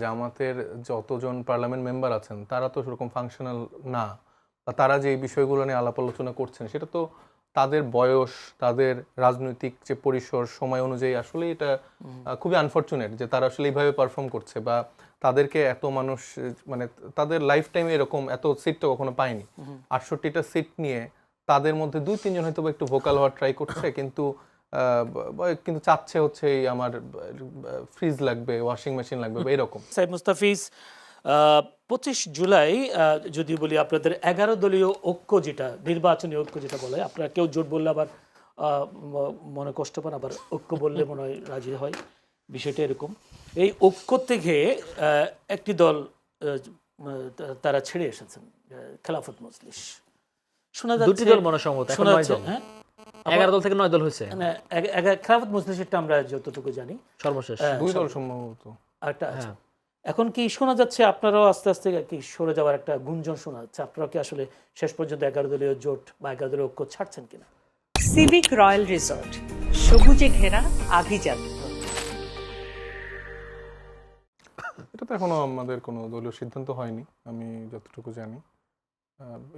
জামাতের যতজন parliament member আছেন তারা তো সেরকম ফাংশনাল না, বা তারা যে বিষয়গুলো নিয়ে আলাপ আলোচনা করছেন সেটা তো তাদের বয়স, তাদের রাজনৈতিক যে পরিসর, সময় অনুযায়ী আসলে এটা খুবই আনফরচুনেট যে তারা আসলে এইভাবে পারফর্ম করছে, বা তাদেরকে এত মানুষ মানে তাদের লাইফ টাইমে এরকম এত সিট তো কখনো পায়নি। 68টা সিট নিয়ে তাদের মধ্যে 2-3 জন হয়তো একটু ভোকাল হওয়ার ট্রাই করছে, কিন্তু কিন্তু চাচ্ছে হচ্ছে এই আমার ফ্রিজ লাগবে, ওয়াশিং মেশিন লাগবে বা এরকম। সাইদ মুস্তাফিজ, 25 জুলাই যদি বলি আপনাদের 11 দলীয় ঐক্য, যেটা নির্বাচনী ঐক্য যেটা বলে, আপনারা কেউ জোট বললে আবার মনে কষ্ট পান, আবার ঐক্য বললে মনে হয় রাজি হয়, বিষয়টা এরকম। এই ঐক্য থেকে একটি দল তারা ছেড়ে এসেছেন, খেলাফত মজলিস। শোনা যাচ্ছে দুটি দল মনসম্মত, এখন 9 দল। হ্যাঁ, 11 দল থেকে 9 দল হয়েছে খেলাফত মজলিসেরটা আমরা যতটুকু জানি সর্বশেষ। 2 দল সম্ভবত। আরেকটা আছে। এখন কি শোনা যাচ্ছে আপনারাও আস্তে আস্তে কি সরে যাওয়ার একটা গুঞ্জন শোনা যাচ্ছে? আপনারা কি আসলে শেষ পর্যন্ত 11 দলীয় জোট বা 11 দলীয় ঐক্য ছাড়ছেন কিনা? সিভিক রয়্যাল রিসর্ট, সবুজে ঘেরা আভিজাত। এটা তো এখনো আমাদের কোনো দলীয় সিদ্ধান্ত হয়নি, আমি যতটুকু জানি।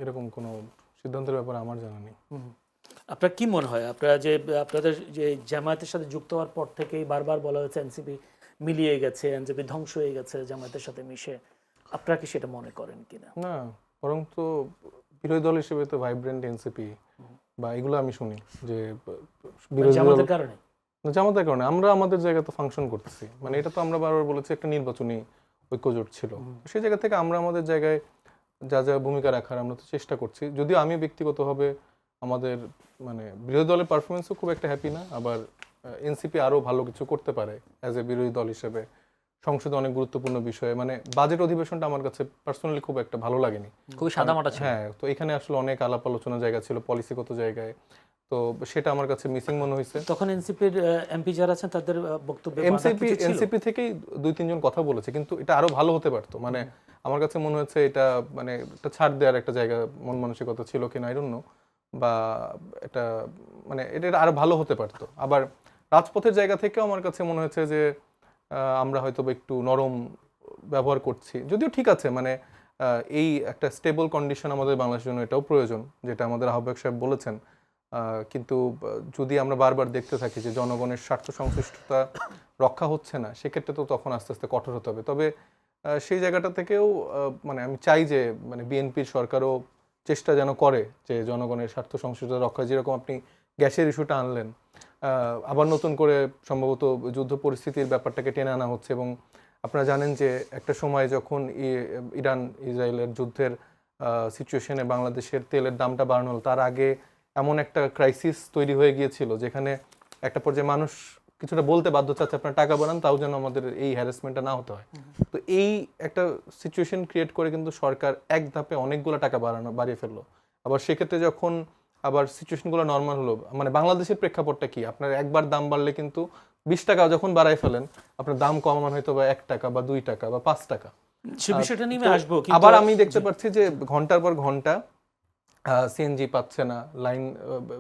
এরকম কোনো সিদ্ধান্তের ব্যাপারে আমার জানা নেই। আপনার কি মনে হয়, আপনারা যে আপনাদের যে জামায়াতের সাথে যুক্ত হওয়ার পর থেকেই বারবার বলা হয়েছে এনসিপি মিলিয়ে গেছে, এনসিপি ধ্বংস হয়ে গেছে জামায়াতের সাথে মিশে, আপনারা কি সেটা মনে করেন কিনা? না, বরং তো বিরোধী দল হিসেবে তো ভাইব্রেন্ট এনসিপি বা এগুলো আমি শুনি যে বিরোধী দল জামায়াতের কারণে। জামাতের কারণে আমরা আমাদের জায়গায় তো ফাংশন করতেছি, মানে এটা তো আমরা বারবার বলেছি একটা নির্বাচনী ঐক্যজোট ছিল, সেই জায়গা থেকে আমরা আমাদের জায়গায় যা যা ভূমিকা রাখার আমরা তো চেষ্টা করছি। যদিও আমি ব্যক্তিগতভাবে আমাদের মানে বিরোধী দলের পারফরমেন্সও খুব একটা হ্যাপি না, আবার এনসিপি আরও ভালো কিছু করতে পারে অ্যাজ এ বিরোধী দল হিসেবে। সংসদে অনেক গুরুত্বপূর্ণ বিষয়ে, মানে বাজেট অধিবেশনটা আমার কাছে পার্সোনালি খুব একটা ভালো লাগেনি, খুবই সাদামাটা ছিল। হ্যাঁ, তো এখানে আসলে অনেক আলাপ আলোচনা জায়গা ছিল পলিসিগত জায়গায়, তো সেটা আমার কাছে মিসিং মনে হয়েছে। তখন এনসিপির এমপি যারা আছেন তাদের বক্তব্য এনসিপি থেকেই 2-3 জন কথা বলেছে, কিন্তু এটা আরো ভালো হতে পারতো। মানে আমার কাছে মনে হচ্ছে এটা মানে একটা ছাড় দেওয়ার একটা জায়গা মন মানসিকতা ছিল কিনা আই ডোন্ট নো, বা এটা মানে এটা আরো ভালো হতে পারতো। আবার রাজপথের জায়গা থেকেও আমার কাছে মনে হচ্ছে যে আমরা হয়তো একটু নরম ব্যবহার করছি, যদিও ঠিক আছে, মানে এই একটা স্টেবল কন্ডিশন আমাদের বাংলাদেশের জন্য এটাও প্রয়োজন, যেটা আমাদের আহ্বায়ক সাহেব বলেছেন। কিন্তু যদি আমরা বারবার দেখতে থাকি যে জনগণের স্বার্থ সংশ্লিষ্টতা রক্ষা হচ্ছে না, সেক্ষেত্রে তো তখন আস্তে আস্তে কঠোর হতে হবে। তবে সেই জায়গাটা থেকেও মানে আমি চাই যে মানে বিএনপির সরকারও চেষ্টা যেন করে যে জনগণের স্বার্থ সংশ্লিষ্টতা রক্ষা, যেরকম আপনি গ্যাসের ইস্যুটা আনলেন, আবার নতুন করে সম্ভবত যুদ্ধ পরিস্থিতির ব্যাপারটাকে টেনে আনা হচ্ছে। এবং আপনারা জানেন যে একটা সময় যখন ইরান ইসরায়েলের যুদ্ধের সিচুয়েশনে বাংলাদেশের তেলের দামটা বাড়ানো হলো, তার আগে এমন একটা ক্রাইসিস তৈরি হয়ে গিয়েছিল যেখানে একটা পর্যায়ে মানুষ কিছুটা বলতে বাধ্য চাচ্ছে আপনারা টাকা বাড়ান, তাও যেন আমাদের এই হ্যারাসমেন্টটা না হতে হয়। তো এই একটা সিচুয়েশন ক্রিয়েট করে কিন্তু সরকার এক ধাপে অনেকগুলো টাকা বাড়িয়ে ফেললো। আবার সেক্ষেত্রে যখন আবার সিচুয়েশনগুলো নর্মাল হলো, মানে বাংলাদেশের প্রেক্ষাপটটা কি, আপনার একবার দাম বাড়লে কিন্তু 20 টাকা যখন বাড়াই ফেলেন, আপনার দাম কমান হয়তো বা 1 টাকা বা 2 টাকা বা 5 টাকা। সে বিষয়টা নিয়ে আসবো। আবার আমি দেখতে পাচ্ছি যে ঘন্টার পর ঘন্টা সিএনজি পাচ্ছে না, লাইন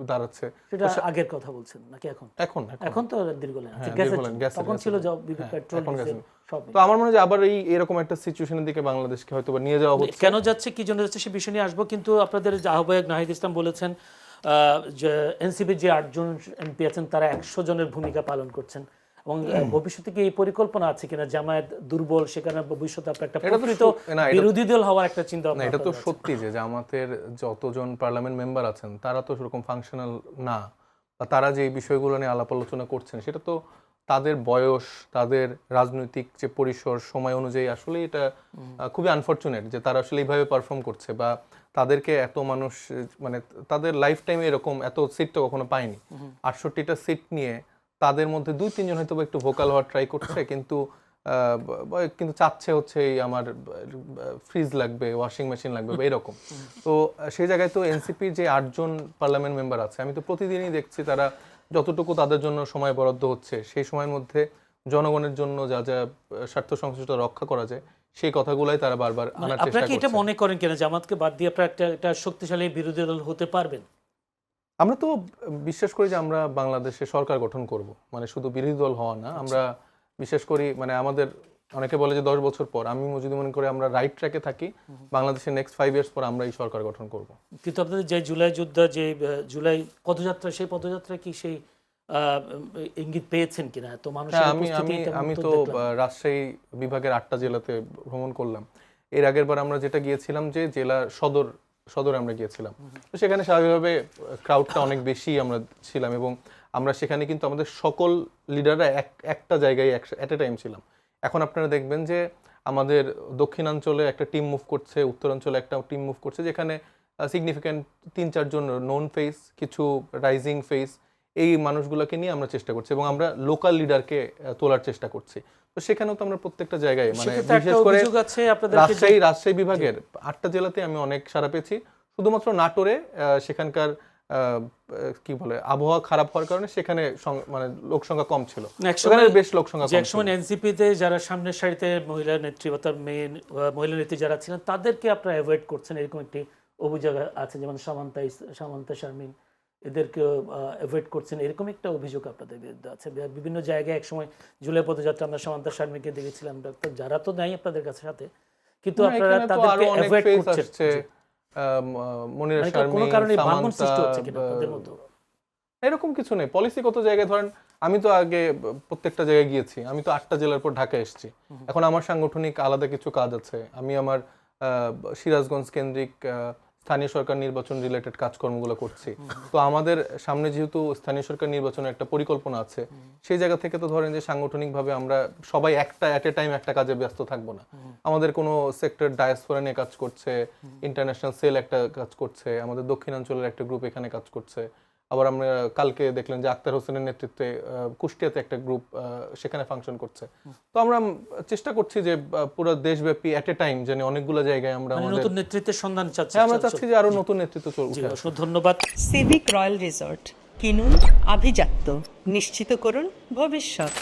দাঁড়াচ্ছে। সেটা আগের কথা বলছেন নাকি এখন? এখন তো দীর্ঘ লাইন আছে, তখন ছিল পেট্রোল ডিজেল সব। তো আমার মনে হয় যে আবার এরকম একটা সিচুয়েশনের দিকে বাংলাদেশকে হয়তো নিয়ে যাওয়া হচ্ছে। কেন যাচ্ছে, কি জন্য যাচ্ছে, সে বিষয় নিয়ে আসবো। কিন্তু আপনাদের যে আহ্বায়ক নাহিদ ইসলাম বলেছেন যে এনসিপির যে 8 জন এমপি আছেন তারা 100 জনের ভূমিকা পালন করছেন, এবং ভবিষ্যতে কি এই পরিকল্পনা আছে কিনা জামায়াত দুর্বল, সেখানে ভবিষ্যতে আপনার একটা প্রকৃত বিরোধী দল হওয়ার একটা চিন্তা ভাবনা? এটা তো সত্যি যে জামাতের যতজন পার্লামেন্ট মেম্বার আছেন তারা তো সেরকম ফাংশনাল না, বা তারা যে বিষয়গুলো নিয়ে আলাপ আলোচনা করছেন সেটা তো তাদের বয়স, তাদের রাজনৈতিক যে পরিসর, সময় অনুযায়ী আসলে এটা খুবই আনফরচুনেট যে তারা আসলে এইভাবে পারফর্ম করছে, বা তাদেরকে এত মানুষ মানে তাদের লাইফ টাইমে এরকম এত সিট তো কখনো পায়নি। 68টা সিট নিয়ে তাদের মধ্যে 2-3 জন হয়তো একটু ভোকাল হওয়ার ট্রাই করছে, কিন্তু চাচ্ছে হচ্ছে এই আমার ফ্রিজ লাগবে, ওয়াশিং মেশিন লাগবে বা এরকম। তো সেই জায়গায় তো এনসিপির যে 8 জন পার্লামেন্ট মেম্বার আছে, আমি তো প্রতিদিনই দেখছি তারা যতটুকু তাদের জন্য সময় বরাদ্দ হচ্ছে সেই সময়ের মধ্যে জনগণের জন্য যা যা স্বার্থ সংশ্লিষ্ট রক্ষা করা যায় সেই কথাগুলাই তারা বারবার আনার চেষ্টা করছে। আপনারা কি এটা মনে করেন কিনা জামাতকে বাদ দিয়ে আপনারা একটা শক্তিশালী বিরোধী দল হতে পারবেন? আমরা তো বিশ্বাস করি যে আমরা বাংলাদেশে সরকার গঠন করব, মানে শুধু বিরোধী দল হওয়া না, আমরা বিশ্বাস করি মানে আমাদের অনেকে বলে যে 10 বছর পর, আমি যদি মনে করি আমরা রাইট ট্র্যাকে থাকি, বাংলাদেশের নেক্সট 5 ইয়ার্স পর আমরা এই সরকার গঠন করব। কিন্তু আপনাদের যে জুলাই যুদ্ধ, যে জুলাই পদযাত্রা, সেই পদযাত্রা কি সেই ইঙ্গিত পেয়েছেন কিনা? তো মানুষের হ্যাঁ, উপস্থিতি তেমন আমি তো তো দেখলাম। রাজশাহী বিভাগের 8টা জেলাতে ভ্রমণ করলাম। এর আগের বার আমরা যেটা গিয়েছিলাম যে জেলা সদরে আমরা গিয়েছিলাম, তো সেখানে স্বাভাবিকভাবে ক্রাউডটা অনেক বেশি আমরা ছিলাম, এবং আমরা সেখানে কিন্তু আমাদের সকল লিডাররা একটা জায়গায় এট এ টাইম ছিলাম। এখন আপনারা দেখবেন যে আমাদের দক্ষিণাঞ্চলে একটা টিম মুভ করছে, উত্তরাঞ্চলে একটা টিম মুভ করছে, যেখানে সিগনিফিক্যান্ট 3-4 জন নোন ফেস, কিছু রাইজিং ফেস, এই মানুষগুলোকে নিয়ে আমরা চেষ্টা করছি, এবং আমরা লোকাল লিডারকে তোলার চেষ্টা করছি। তো সেখানেও তো আমরা প্রত্যেকটা জায়গায়, মানে সেক্ষেত্রে একটা বিশেষ করে অভিযোগ আছে আপনাদেরকে যে- রাজশাহী বিভাগের 8টা জেলাতে আমি অনেক সাড়া পেয়েছি। শুধুমাত্র নাটোরে সেখানকার কি বলে আবহাওয়া খারাপ হওয়ার কারণে সেখানে মানে লোক সংখ্যা কম ছিল, সেখানে বেশ লোক সংখ্যা যে কম ছিল। একসময় এনসিপি তে যারা সামনের সারিতে মহিলা নেত্রী বা তার মেয়ে মহিলা নেত্রী যারা ছিলেন, তাদেরকে আপনারা অ্যাভয়েড করছেন, এরকম একটি অভিযোগ আছে। যেমন সামান্তা শারমিন, এদেরকে অ্যাভয়েড করছেন, এরকম একটা অভিযোগ আপনাদের বিরুদ্ধে আছে। বিভিন্ন জায়গায় একসময় জুলাই পদযাত্রা আমরা সামান্তা শারমিনকে দেখেছিলাম, ডাক্তার যারা তো নাই আপনাদের কাছে সাথে, কিন্তু না, আপনারা এখানে তো তাদেরকে আরো অনেক অ্যাভয়েড face করছেন। আসছে, মনিরা মানে শারমিন, কোনো কারণে ভাঙন সামান্তা, সৃষ্টি হচ্ছে কিনা তাদের মতো? এরকম কিছু নেই। পলিসিগত জায়গায় ধরেন, আমি তো আগে প্রত্যেকটা জায়গায় গিয়েছি, আমি তো 8টা জেলার পর ঢাকা এসেছি। এখন আমার সাংগঠনিক আলাদা কিছু কাজ আছে, আমি আমার সিরাজগঞ্জ কেন্দ্রিক স্থানীয় সরকার নির্বাচন রিলেটেড কাজকর্মগুলো করছি। তো আমাদের সামনে যেহেতু স্থানীয় সরকার নির্বাচনের একটা পরিকল্পনা আছে, সেই জায়গা থেকে তো ধরেন যে সাংগঠনিকভাবে আমরা সবাই এট এ টাইম একটা কাজে ব্যস্ত থাকবো না। আমাদের কোনো সেক্টর ডায়াসপোরা নিয়ে কাজ করছে, ইন্টারন্যাশনাল সেল একটা কাজ করছে, আমাদের দক্ষিণাঞ্চলের একটা গ্রুপ এখানে কাজ করছে। আবার আমরা কালকে দেখলেন যে আক্তার হোসেনের নেতৃত্বে কুষ্টিয়াতে একটা গ্রুপ সেখানে ফাংশন করছে। তো আমরা চেষ্টা করছি যে পুরো দেশব্যাপী এট এ টাইম যেন অনেকগুলো জায়গায় আমরা মানে আমাদের, নতুন নেতৃত্বের সন্ধান চাচ্ছি। হ্যাঁ, আমরা চাচ্ছি যে আরো নতুন নেতৃত্ব জি, চলছে। অসংখ্য ধন্যবাদ। সিভিক রয়্যাল রিসর্ট, কিনুন আভিজাত্য, নিশ্চিত করুন ভবিষ্যৎ।